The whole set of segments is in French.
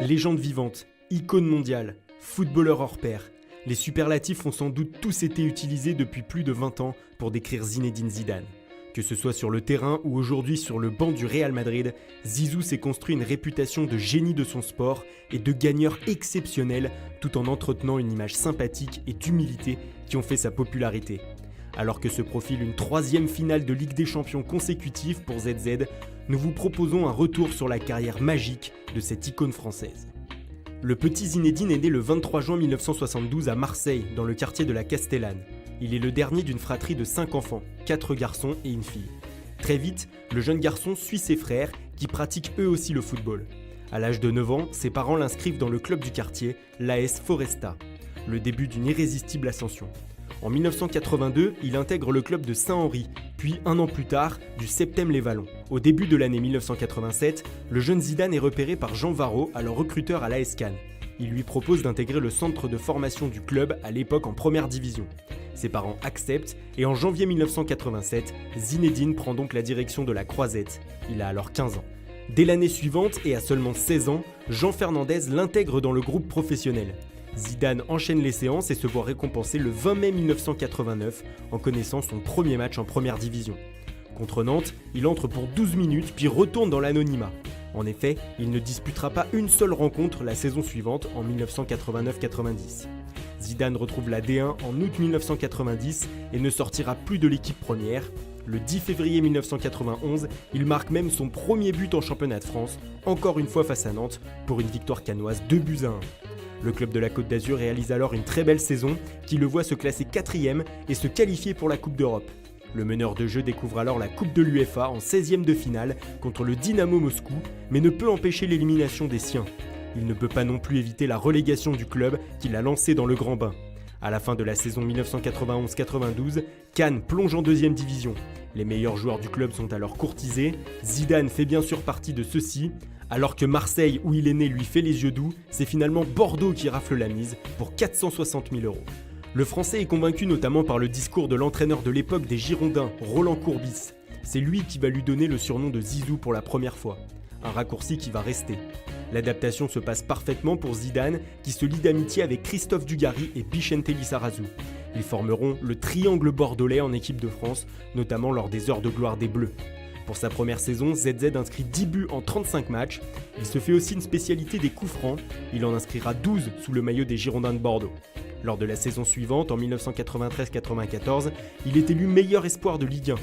Légende vivante, icône mondiale, footballeur hors pair, les superlatifs ont sans doute tous été utilisés depuis plus de 20 ans pour décrire Zinedine Zidane. Que ce soit sur le terrain ou aujourd'hui sur le banc du Real Madrid, Zizou s'est construit une réputation de génie de son sport et de gagneur exceptionnel tout en entretenant une image sympathique et d'humilité qui ont fait sa popularité. Alors que se profile une 3e finale de Ligue des Champions consécutive pour ZZ, nous vous proposons un retour sur la carrière magique de cette icône française. Le petit Zinedine est né le 23 juin 1972 à Marseille, dans le quartier de la Castellane. Il est le dernier d'une fratrie de 5 enfants, 4 garçons et une fille. Très vite, le jeune garçon suit ses frères, qui pratiquent eux aussi le football. À l'âge de 9 ans, ses parents l'inscrivent dans le club du quartier, l'AS Foresta, le début d'une irrésistible ascension. En 1982, il intègre le club de Saint-Henri, puis un an plus tard, du Septem-les-Vallons. Au début de l'année 1987, le jeune Zidane est repéré par Jean Varro, alors recruteur à l'AS Cannes. Il lui propose d'intégrer le centre de formation du club, à l'époque en première division. Ses parents acceptent et en janvier 1987, Zinedine prend donc la direction de la Croisette. Il a alors 15 ans. Dès l'année suivante et à seulement 16 ans, Jean Fernandez l'intègre dans le groupe professionnel. Zidane enchaîne les séances et se voit récompensé le 20 mai 1989 en connaissant son premier match en première division. Contre Nantes, il entre pour 12 minutes puis retourne dans l'anonymat. En effet, il ne disputera pas une seule rencontre la saison suivante en 1989-90. Zidane retrouve la D1 en août 1990 et ne sortira plus de l'équipe première. Le 10 février 1991, il marque même son premier but en championnat de France, encore une fois face à Nantes, pour une victoire cannoise 2-1. Le club de la Côte d'Azur réalise alors une très belle saison qui le voit se classer 4e et se qualifier pour la Coupe d'Europe. Le meneur de jeu découvre alors la Coupe de l'UEFA en 16e de finale contre le Dynamo Moscou, mais ne peut empêcher l'élimination des siens. Il ne peut pas non plus éviter la relégation du club qui l'a lancé dans le grand bain. À la fin de la saison 1991-92, Cannes plonge en 2e division. Les meilleurs joueurs du club sont alors courtisés. Zidane fait bien sûr partie de ceux-ci. Alors que Marseille, où il est né, lui fait les yeux doux, c'est finalement Bordeaux qui rafle la mise pour 460 000 €. Le Français est convaincu notamment par le discours de l'entraîneur de l'époque des Girondins, Roland Courbis. C'est lui qui va lui donner le surnom de Zizou pour la première fois. Un raccourci qui va rester. L'adaptation se passe parfaitement pour Zidane, qui se lie d'amitié avec Christophe Dugarry et Vicente Lizarazu. Ils formeront le triangle bordelais en équipe de France, notamment lors des heures de gloire des Bleus. Pour sa première saison, ZZ inscrit 10 buts en 35 matchs. Il se fait aussi une spécialité des coups francs. Il en inscrira 12 sous le maillot des Girondins de Bordeaux. Lors de la saison suivante, en 1993-94, il est élu meilleur espoir de Ligue 1.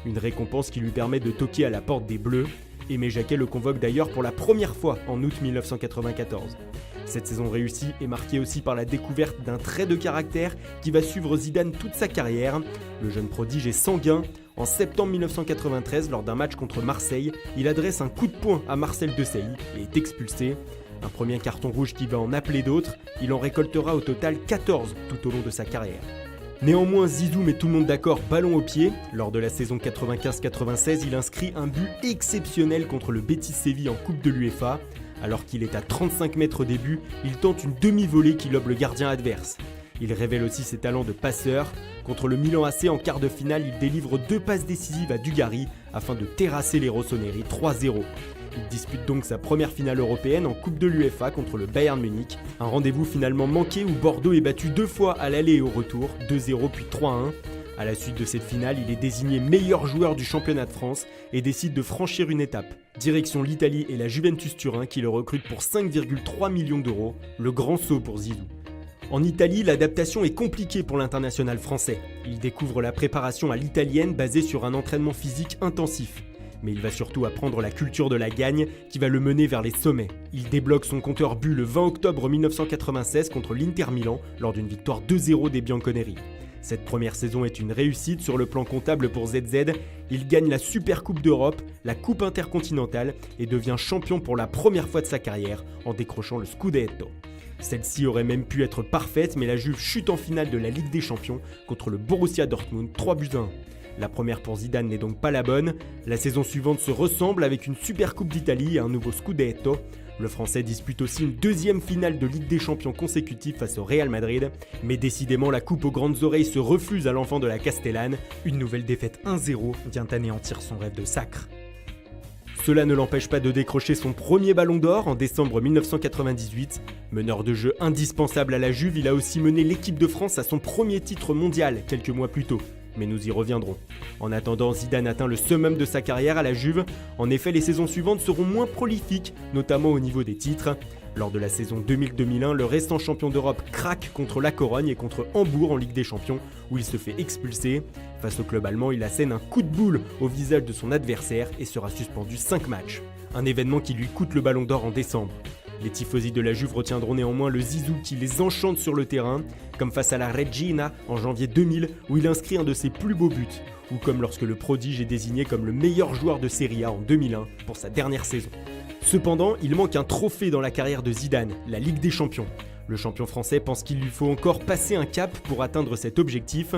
Une récompense qui lui permet de toquer à la porte des Bleus. Aimé Jacquet le convoque d'ailleurs pour la première fois en août 1994. Cette saison réussie est marquée aussi par la découverte d'un trait de caractère qui va suivre Zidane toute sa carrière. Le jeune prodige est sanguin. En septembre 1993, lors d'un match contre Marseille, il adresse un coup de poing à Marcel Desailly et est expulsé. Un premier carton rouge qui va en appeler d'autres. Il en récoltera au total 14 tout au long de sa carrière. Néanmoins, Zizou met tout le monde d'accord, ballon au pied. Lors de la saison 95-96, il inscrit un but exceptionnel contre le Betis Séville en Coupe de l'UEFA. Alors qu'il est à 35 mètres au début, il tente une demi-volée qui lobe le gardien adverse. Il révèle aussi ses talents de passeur. Contre le Milan AC en quart de finale, il délivre 2 passes décisives à Dugarry afin de terrasser les Rossoneri 3-0. Il dispute donc sa première finale européenne en Coupe de l'UEFA contre le Bayern Munich. Un rendez-vous finalement manqué où Bordeaux est battu 2 fois à l'aller et au retour, 2-0 puis 3-1. À la suite de cette finale, il est désigné meilleur joueur du championnat de France et décide de franchir une étape. Direction l'Italie et la Juventus Turin qui le recrute pour 5,3 millions €, le grand saut pour Zizou. En Italie, l'adaptation est compliquée pour l'international français. Il découvre la préparation à l'italienne basée sur un entraînement physique intensif. Mais il va surtout apprendre la culture de la gagne qui va le mener vers les sommets. Il débloque son compteur but le 20 octobre 1996 contre l'Inter Milan lors d'une victoire 2-0 des Bianconeri. Cette première saison est une réussite sur le plan comptable pour ZZ. Il gagne la Super Coupe d'Europe, la Coupe intercontinentale et devient champion pour la première fois de sa carrière en décrochant le Scudetto. Celle-ci aurait même pu être parfaite, mais la Juve chute en finale de la Ligue des Champions contre le Borussia Dortmund 3-1. La première pour Zidane n'est donc pas la bonne. La saison suivante se ressemble avec une Super Coupe d'Italie et un nouveau Scudetto. Le Français dispute aussi une 2e finale de Ligue des Champions consécutive face au Real Madrid. Mais décidément, la coupe aux grandes oreilles se refuse à l'enfant de la Castellane. Une nouvelle défaite 1-0 vient anéantir son rêve de sacre. Cela ne l'empêche pas de décrocher son premier ballon d'or en décembre 1998. Meneur de jeu indispensable à la Juve, il a aussi mené l'équipe de France à son premier titre mondial quelques mois plus tôt. Mais nous y reviendrons. En attendant, Zidane atteint le summum de sa carrière à la Juve. En effet, les saisons suivantes seront moins prolifiques, notamment au niveau des titres. Lors de la saison 2000-2001, le restant champion d'Europe craque contre la Corogne et contre Hambourg en Ligue des Champions, où il se fait expulser. Face au club allemand, il assène un coup de boule au visage de son adversaire et sera suspendu 5 matchs. Un événement qui lui coûte le ballon d'or en décembre. Les tifosi de la Juve retiendront néanmoins le Zizou qui les enchante sur le terrain, comme face à la Regina en janvier 2000 où il inscrit un de ses plus beaux buts, ou comme lorsque le prodige est désigné comme le meilleur joueur de Serie A en 2001 pour sa dernière saison. Cependant, il manque un trophée dans la carrière de Zidane, la Ligue des Champions. Le champion français pense qu'il lui faut encore passer un cap pour atteindre cet objectif.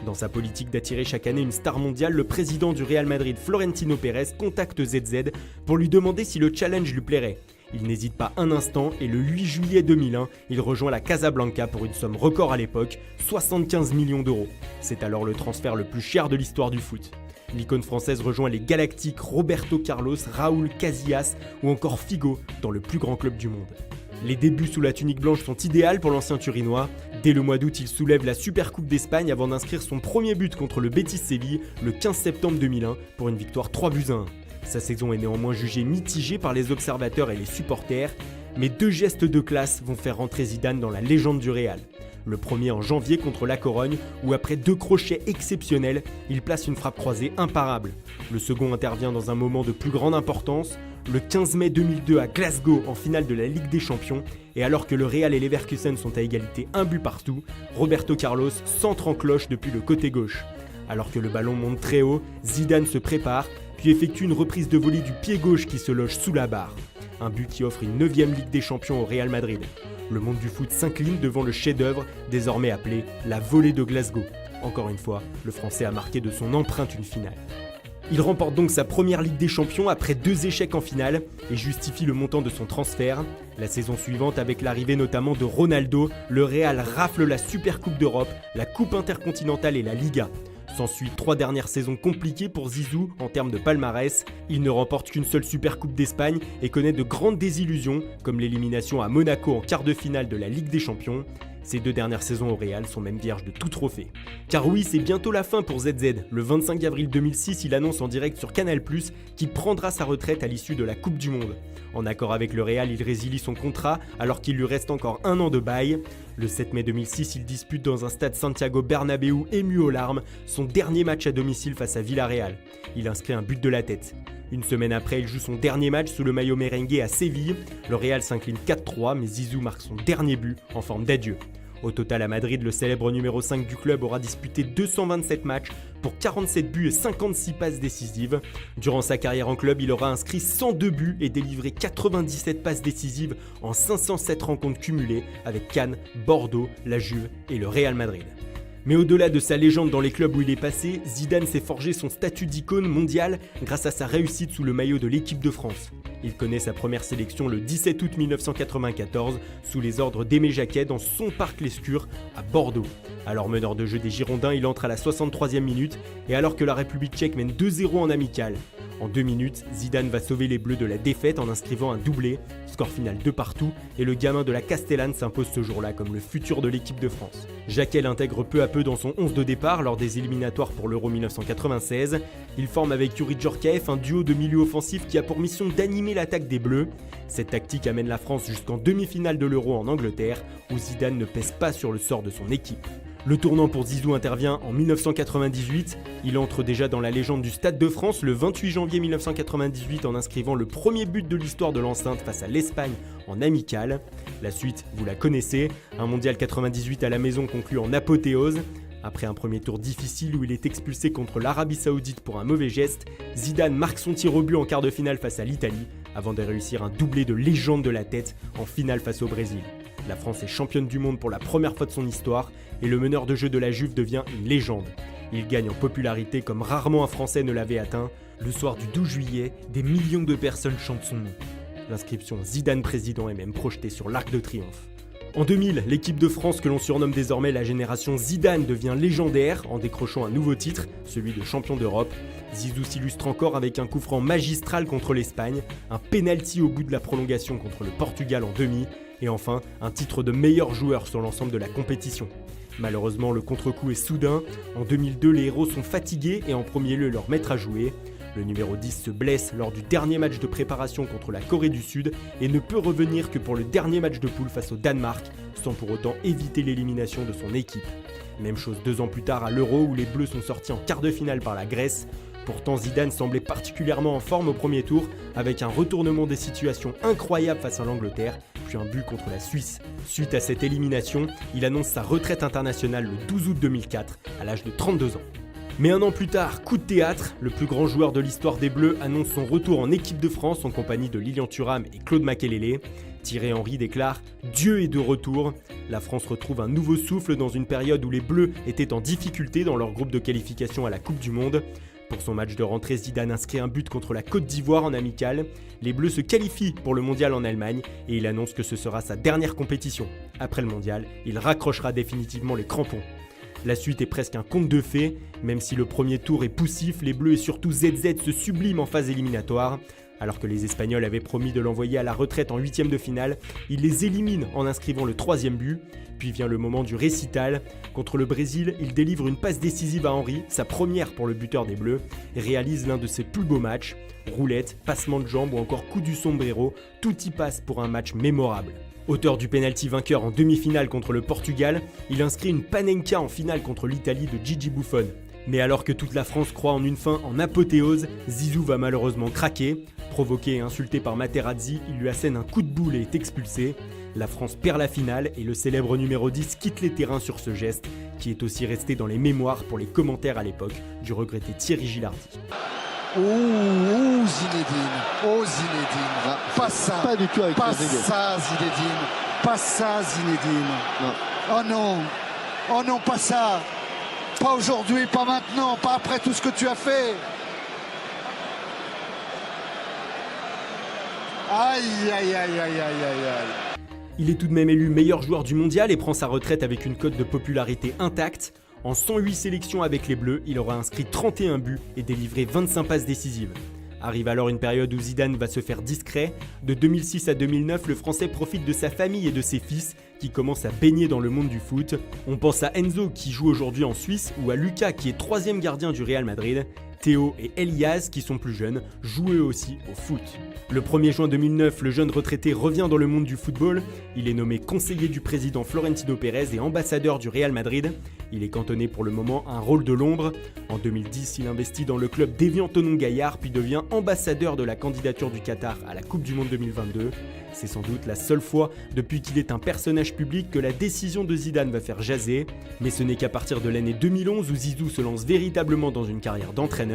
Dans sa politique d'attirer chaque année une star mondiale, le président du Real Madrid, Florentino Pérez, contacte ZZ pour lui demander si le challenge lui plairait. Il n'hésite pas un instant et le 8 juillet 2001, il rejoint la Casablanca pour une somme record à l'époque, 75 millions d'euros. C'est alors le transfert le plus cher de l'histoire du foot. L'icône française rejoint les Galactiques Roberto Carlos, Raúl Casillas ou encore Figo dans le plus grand club du monde. Les débuts sous la tunique blanche sont idéaux pour l'ancien Turinois. Dès le mois d'août, il soulève la Supercoupe d'Espagne avant d'inscrire son premier but contre le Betis Séville le 15 septembre 2001 pour une victoire 3-1. Sa saison est néanmoins jugée mitigée par les observateurs et les supporters, mais 2 gestes de classe vont faire rentrer Zidane dans la légende du Real. Le premier en janvier contre la Corogne, où après 2 crochets exceptionnels, il place une frappe croisée imparable. Le second intervient dans un moment de plus grande importance, le 15 mai 2002 à Glasgow en finale de la Ligue des Champions, et alors que le Real et Leverkusen sont à égalité 1 but partout, Roberto Carlos centre en cloche depuis le côté gauche. Alors que le ballon monte très haut, Zidane se prépare, puis effectue une reprise de volée du pied gauche qui se loge sous la barre. Un but qui offre une 9e Ligue des Champions au Real Madrid. Le monde du foot s'incline devant le chef-d'œuvre, désormais appelé la volée de Glasgow. Encore une fois, le Français a marqué de son empreinte une finale. Il remporte donc sa première Ligue des Champions après 2 échecs en finale et justifie le montant de son transfert. La saison suivante, avec l'arrivée notamment de Ronaldo, le Real rafle la Supercoupe d'Europe, la Coupe intercontinentale et la Liga. S'ensuit 3 dernières saisons compliquées pour Zizou en termes de palmarès. Il ne remporte qu'une seule Supercoupe d'Espagne et connaît de grandes désillusions, comme l'élimination à Monaco en quart de finale de la Ligue des Champions. Ces 2 dernières saisons au Real sont même vierges de tout trophée. Car oui, c'est bientôt la fin pour ZZ. Le 25 avril 2006, il annonce en direct sur Canal+, qu'il prendra sa retraite à l'issue de la Coupe du Monde. En accord avec le Real, il résilie son contrat alors qu'il lui reste encore 1 an de bail. Le 7 mai 2006, il dispute dans un stade Santiago Bernabéu ému aux larmes son dernier match à domicile face à Villarreal. Il inscrit un but de la tête. Une semaine après, il joue son dernier match sous le maillot merengue à Séville. Le Real s'incline 4-3, mais Zizou marque son dernier but en forme d'adieu. Au total à Madrid, le célèbre numéro 5 du club aura disputé 227 matchs pour 47 buts et 56 passes décisives. Durant sa carrière en club, il aura inscrit 102 buts et délivré 97 passes décisives en 507 rencontres cumulées avec Cannes, Bordeaux, la Juve et le Real Madrid. Mais au-delà de sa légende dans les clubs où il est passé, Zidane s'est forgé son statut d'icône mondiale grâce à sa réussite sous le maillot de l'équipe de France. Il connaît sa première sélection le 17 août 1994 sous les ordres d'Aimé Jacquet dans son parc Lescure à Bordeaux. Alors meneur de jeu des Girondins, il entre à la 63e minute et alors que la République tchèque mène 2-0 en amical. En 2 minutes, Zidane va sauver les Bleus de la défaite en inscrivant un doublé, score final 2-2 et le gamin de la Castellane s'impose ce jour-là comme le futur de l'équipe de France. Jacquet l'intègre peu à peu dans son 11 de départ lors des éliminatoires pour l'Euro 1996. Il forme avec Youri Djorkaeff un duo de milieu offensif qui a pour mission d'animer l'attaque des Bleus. Cette tactique amène la France jusqu'en demi-finale de l'Euro en Angleterre où Zidane ne pèse pas sur le sort de son équipe. Le tournant pour Zizou intervient en 1998. Il entre déjà dans la légende du Stade de France le 28 janvier 1998 en inscrivant le premier but de l'histoire de l'enceinte face à l'Espagne en amical. La suite, vous la connaissez, un mondial 98 à la maison conclu en apothéose. Après un premier tour difficile où il est expulsé contre l'Arabie Saoudite pour un mauvais geste, Zidane marque son tir au but en quart de finale face à l'Italie, avant de réussir un doublé de légende de la tête en finale face au Brésil. La France est championne du monde pour la première fois de son histoire et le meneur de jeu de la Juve devient une légende. Il gagne en popularité comme rarement un Français ne l'avait atteint. Le soir du 12 juillet, des millions de personnes chantent son nom. L'inscription Zidane président est même projetée sur l'Arc de Triomphe. En 2000, l'équipe de France que l'on surnomme désormais la génération Zidane devient légendaire en décrochant un nouveau titre, celui de champion d'Europe. Zizou s'illustre encore avec un coup franc magistral contre l'Espagne, un penalty au bout de la prolongation contre le Portugal en demi, et enfin un titre de meilleur joueur sur l'ensemble de la compétition. Malheureusement, le contre-coup est soudain. En 2002, les héros sont fatigués et en premier lieu leur maître à jouer. Le numéro 10 se blesse lors du dernier match de préparation contre la Corée du Sud et ne peut revenir que pour le dernier match de poule face au Danemark, sans pour autant éviter l'élimination de son équipe. Même chose 2 ans plus tard à l'Euro où les Bleus sont sortis en quart de finale par la Grèce. Pourtant, Zidane semblait particulièrement en forme au premier tour, avec un retournement des situations incroyable face à l'Angleterre, puis un but contre la Suisse. Suite à cette élimination, il annonce sa retraite internationale le 12 août 2004, à l'âge de 32 ans. Mais un an plus tard, coup de théâtre, le plus grand joueur de l'histoire des Bleus annonce son retour en équipe de France en compagnie de Lilian Thuram et Claude Makélélé. Thierry Henry déclare « Dieu est de retour ». La France retrouve un nouveau souffle dans une période où les Bleus étaient en difficulté dans leur groupe de qualification à la Coupe du Monde. Pour son match de rentrée, Zidane inscrit un but contre la Côte d'Ivoire en amical. Les Bleus se qualifient pour le mondial en Allemagne et il annonce que ce sera sa dernière compétition. Après le mondial, il raccrochera définitivement les crampons. La suite est presque un conte de fées. Même si le premier tour est poussif, les Bleus et surtout ZZ se subliment en phase éliminatoire. Alors que les Espagnols avaient promis de l'envoyer à la retraite en 8e de finale, ils les éliminent en inscrivant le 3e but. Puis vient le moment du récital. Contre le Brésil, il délivre une passe décisive à Henry, sa première pour le buteur des Bleus, et réalise l'un de ses plus beaux matchs. Roulette, passement de jambes ou encore coup du sombrero, tout y passe pour un match mémorable. Auteur du pénalty vainqueur en demi-finale contre le Portugal, il inscrit une panenka en finale contre l'Italie de Gigi Buffon. Mais alors que toute la France croit en une fin en apothéose, Zizou va malheureusement craquer. Provoqué et insulté par Materazzi, il lui assène un coup de boule et est expulsé. La France perd la finale et le célèbre numéro 10 quitte les terrains sur ce geste, qui est aussi resté dans les mémoires pour les commentaires à l'époque du regretté Thierry Gilardi. Zinedine, Zinedine, pas ça, pas du tout avec pas ça Zinedine, pas ça Zinedine, non. Oh non, pas ça, pas aujourd'hui, pas maintenant, pas après tout ce que tu as fait. Aïe, aïe, aïe, aïe, aïe, aïe, aïe. Il est tout de même élu meilleur joueur du mondial et prend sa retraite avec une cote de popularité intacte. En 108 sélections avec les Bleus, il aura inscrit 31 buts et délivré 25 passes décisives. Arrive alors une période où Zidane va se faire discret. De 2006 à 2009, le Français profite de sa famille et de ses fils qui commencent à baigner dans le monde du foot. On pense à Enzo qui joue aujourd'hui en Suisse ou à Lucas qui est 3e gardien du Real Madrid. Théo et Elias, qui sont plus jeunes, jouent eux aussi au foot. Le 1er juin 2009, le jeune retraité revient dans le monde du football. Il est nommé conseiller du président Florentino Pérez et ambassadeur du Real Madrid. Il est cantonné pour le moment à un rôle de l'ombre. En 2010, il investit dans le club d'Evian Tonon Gaillard puis devient ambassadeur de la candidature du Qatar à la Coupe du Monde 2022. C'est sans doute la seule fois depuis qu'il est un personnage public que la décision de Zidane va faire jaser. Mais ce n'est qu'à partir de l'année 2011 où Zizou se lance véritablement dans une carrière d'entraîneur.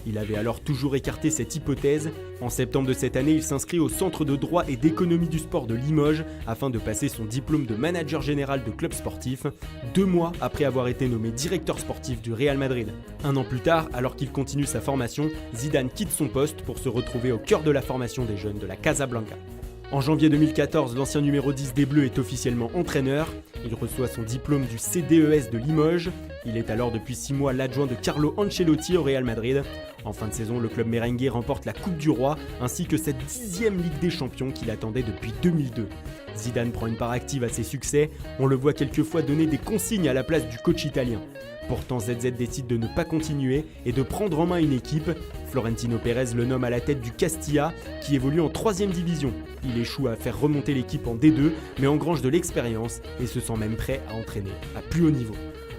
Il avait alors toujours écarté cette hypothèse. En septembre de cette année, il s'inscrit au Centre de droit et d'économie du sport de Limoges afin de passer son diplôme de manager général de club sportif, 2 mois après avoir été nommé directeur sportif du Real Madrid. Un an plus tard, alors qu'il continue sa formation, Zidane quitte son poste pour se retrouver au cœur de la formation des jeunes de la Casablanca. En janvier 2014, l'ancien numéro 10 des Bleus est officiellement entraîneur. Il reçoit son diplôme du CDES de Limoges. Il est alors depuis 6 mois l'adjoint de Carlo Ancelotti au Real Madrid. En fin de saison, le club merengue remporte la Coupe du Roi ainsi que cette 10e Ligue des Champions qu'il attendait depuis 2002. Zidane prend une part active à ses succès. On le voit quelquefois donner des consignes à la place du coach italien. Pourtant, ZZ décide de ne pas continuer et de prendre en main une équipe. Florentino Pérez le nomme à la tête du Castilla, qui évolue en 3e division. Il échoue à faire remonter l'équipe en D2, mais engrange de l'expérience et se sent même prêt à entraîner à plus haut niveau.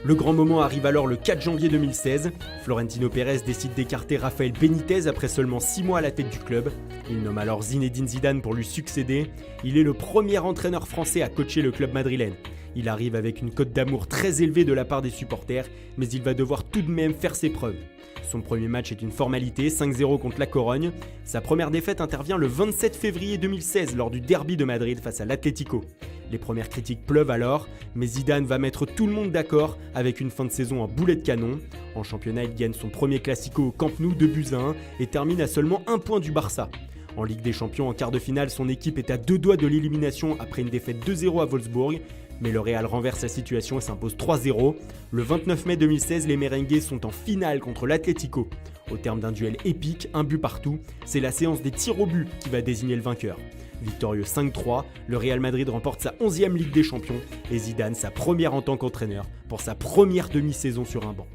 Le grand moment arrive alors le 4 janvier 2016. Florentino Pérez décide d'écarter Rafael Benitez après seulement 6 mois à la tête du club. Il nomme alors Zinedine Zidane pour lui succéder. Il est le premier entraîneur français à coacher le club madrilène. Il arrive avec une cote d'amour très élevée de la part des supporters, mais il va devoir tout de même faire ses preuves. Son premier match est une formalité, 5-0 contre la Corogne. Sa première défaite intervient le 27 février 2016 lors du derby de Madrid face à l'Atlético. Les premières critiques pleuvent alors, mais Zidane va mettre tout le monde d'accord avec une fin de saison en boulet de canon. En championnat, il gagne son premier Classico au Camp Nou 2-1 et termine à seulement 1 point du Barça. En Ligue des Champions, en quart de finale, son équipe est à 2 doigts de l'élimination après une défaite 2-0 à Wolfsburg. Mais le Real renverse la situation et s'impose 3-0. Le 29 mai 2016, les merengues sont en finale contre l'Atlético. Au terme d'un duel épique, un but partout, c'est la séance des tirs au but qui va désigner le vainqueur. Victorieux 5-3, le Real Madrid remporte sa 11e Ligue des Champions et Zidane sa première en tant qu'entraîneur pour sa première demi-saison sur un banc.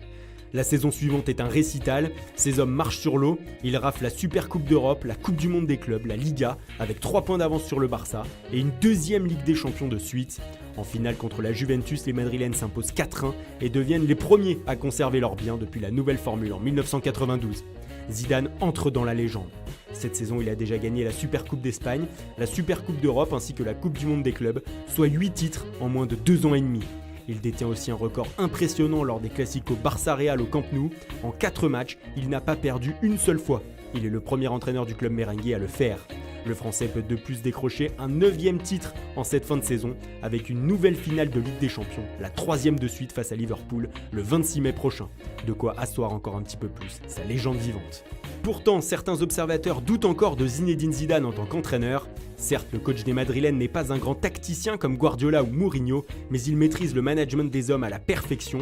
La saison suivante est un récital, ces hommes marchent sur l'eau, ils raflent la Super Coupe d'Europe, la Coupe du Monde des clubs, la Liga, avec 3 points d'avance sur le Barça et une 2e Ligue des Champions de suite. En finale contre la Juventus, les Madrilènes s'imposent 4-1 et deviennent les premiers à conserver leurs biens depuis la nouvelle formule en 1992. Zidane entre dans la légende. Cette saison, il a déjà gagné la Super Coupe d'Espagne, la Super Coupe d'Europe ainsi que la Coupe du Monde des clubs, soit 8 titres en moins de 2 ans et demi. Il détient aussi un record impressionnant lors des Clasico Barça-Real au Camp Nou. En 4 matchs, il n'a pas perdu une seule fois. Il est le premier entraîneur du club merengue à le faire. Le Français peut de plus décrocher un 9e titre en cette fin de saison avec une nouvelle finale de Ligue des Champions, la 3e de suite face à Liverpool le 26 mai prochain. De quoi asseoir encore un petit peu plus sa légende vivante. Pourtant, certains observateurs doutent encore de Zinedine Zidane en tant qu'entraîneur. Certes, le coach des Madrilènes n'est pas un grand tacticien comme Guardiola ou Mourinho, mais il maîtrise le management des hommes à la perfection.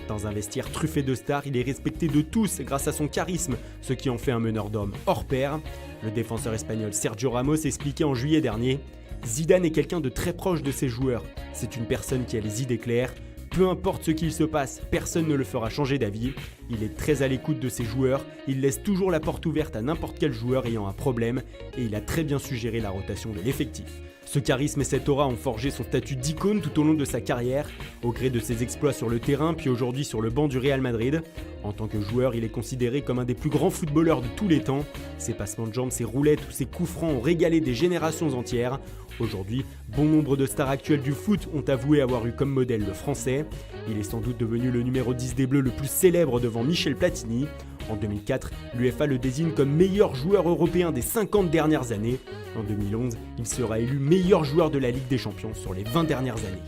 Dans un vestiaire truffé de stars, il est respecté de tous grâce à son charisme, ce qui en fait un meneur d'hommes hors pair. Le défenseur espagnol Sergio Ramos expliquait en juillet dernier « Zidane est quelqu'un de très proche de ses joueurs. C'est une personne qui a les idées claires. Peu importe ce qu'il se passe, personne ne le fera changer d'avis. Il est très à l'écoute de ses joueurs, il laisse toujours la porte ouverte à n'importe quel joueur ayant un problème et il a très bien suggéré la rotation de l'effectif. Ce charisme et cette aura ont forgé son statut d'icône tout au long de sa carrière, au gré de ses exploits sur le terrain puis aujourd'hui sur le banc du Real Madrid. En tant que joueur, il est considéré comme un des plus grands footballeurs de tous les temps. Ses passements de jambes, ses roulettes ou ses coups francs ont régalé des générations entières. Aujourd'hui, bon nombre de stars actuelles du foot ont avoué avoir eu comme modèle le français. Il est sans doute devenu le numéro 10 des Bleus le plus célèbre devant Michel Platini. En 2004, l'UEFA le désigne comme meilleur joueur européen des 50 dernières années. En 2011, il sera élu meilleur joueur de la Ligue des Champions sur les 20 dernières années.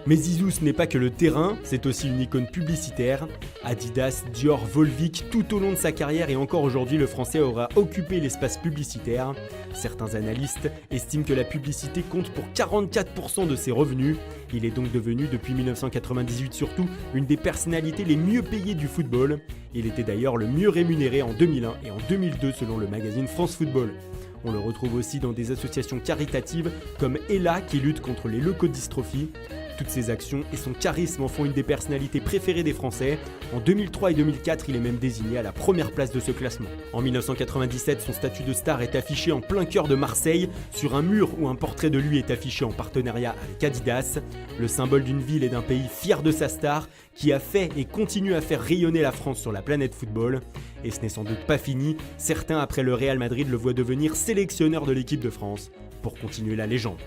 Mais Zizou, ce n'est pas que le terrain, c'est aussi une icône publicitaire. Adidas, Dior, Volvic, tout au long de sa carrière et encore aujourd'hui, le Français aura occupé l'espace publicitaire. Certains analystes estiment que la publicité compte pour 44% de ses revenus. Il est donc devenu, depuis 1998 surtout, une des personnalités les mieux payées du football. Il était d'ailleurs le mieux rémunéré en 2001 et en 2002 selon le magazine France Football. On le retrouve aussi dans des associations caritatives comme Ella qui lutte contre les leucodystrophies. Toutes ses actions et son charisme en font une des personnalités préférées des Français. En 2003 et 2004, il est même désigné à la première place de ce classement. En 1997, son statut de star est affiché en plein cœur de Marseille, sur un mur où un portrait de lui est affiché en partenariat avec Adidas. Le symbole d'une ville et d'un pays fier de sa star, qui a fait et continue à faire rayonner la France sur la planète football. Et ce n'est sans doute pas fini, certains après le Real Madrid le voient devenir sélectionneur de l'équipe de France pour continuer la légende.